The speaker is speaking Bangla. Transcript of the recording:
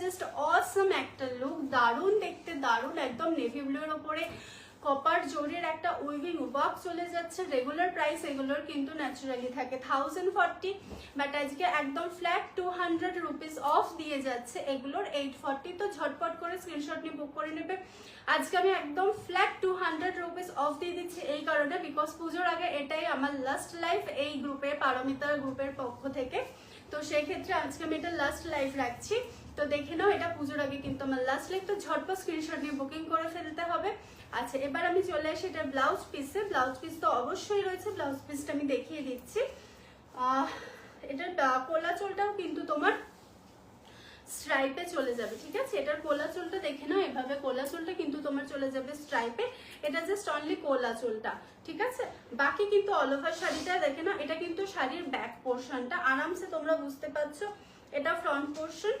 জাস্ট অসম একটা লুক, দারুণ দেখতে, দারুণ একদম নেভি ব্লুর ওপরে কপার জরির একটা উইভিং ওয়ার্ক চলে যাচ্ছে। রেগুলার প্রাইস এগুলোর কিন্তু ন্যাচারালি থাকে 1040, বাট আজকে একদম ফ্ল্যাট 200 রুপিস অফ দিয়ে যাচ্ছে এগুলোর 840। তো ঝটপট করে স্ক্রিনশট নিয়ে বুক করে নেবে। আজকে আমি একদম ফ্ল্যাট 200 রুপিস অফ দিয়ে দিচ্ছি এই কারণে, বিকজ পুজোর আগে এটাই আমার লাস্ট লাইভ এই গ্রুপে, পারমিতা গ্রুপের পক্ষ থেকে। তো সেই ক্ষেত্রে আজকে আমি এটা লাস্ট লাইভ রাখছি। তো দেখে নাও, এটা পুজোর আগে কিন্তু আমার লাস্ট লাইভ। তো ঝটপট স্ক্রিনশট নিয়ে বুকিং করে ফেলতে হবে। আচ্ছা, এবার আমি চলে আসি এটা ব্লাউজ পিসে। ব্লাউজ পিস তো অবশ্যই রয়েছে, ব্লাউজ পিসটা আমি দেখিয়ে দিচ্ছি। এটার কোলা চোলটাও কিন্তু তোমার স্ট্রাইপে চলে যাবে, ঠিক আছে? এটার কোলা চোলটা দেখে নাও, এভাবে কোলা চোলটা কিন্তু তোমার চলে যাবে স্ট্রাইপে। এটা জাস্ট অনলি কোলা চোলটা, ঠিক আছে? বাকি কিন্তু অল ওভার শাড়িটা দেখে নাও, এটা কিন্তু শাড়ির ব্যাক পোর্শনটা আরামসে তোমরা বুঝতে পারছো। এটা ফ্রন্ট পোর্শন,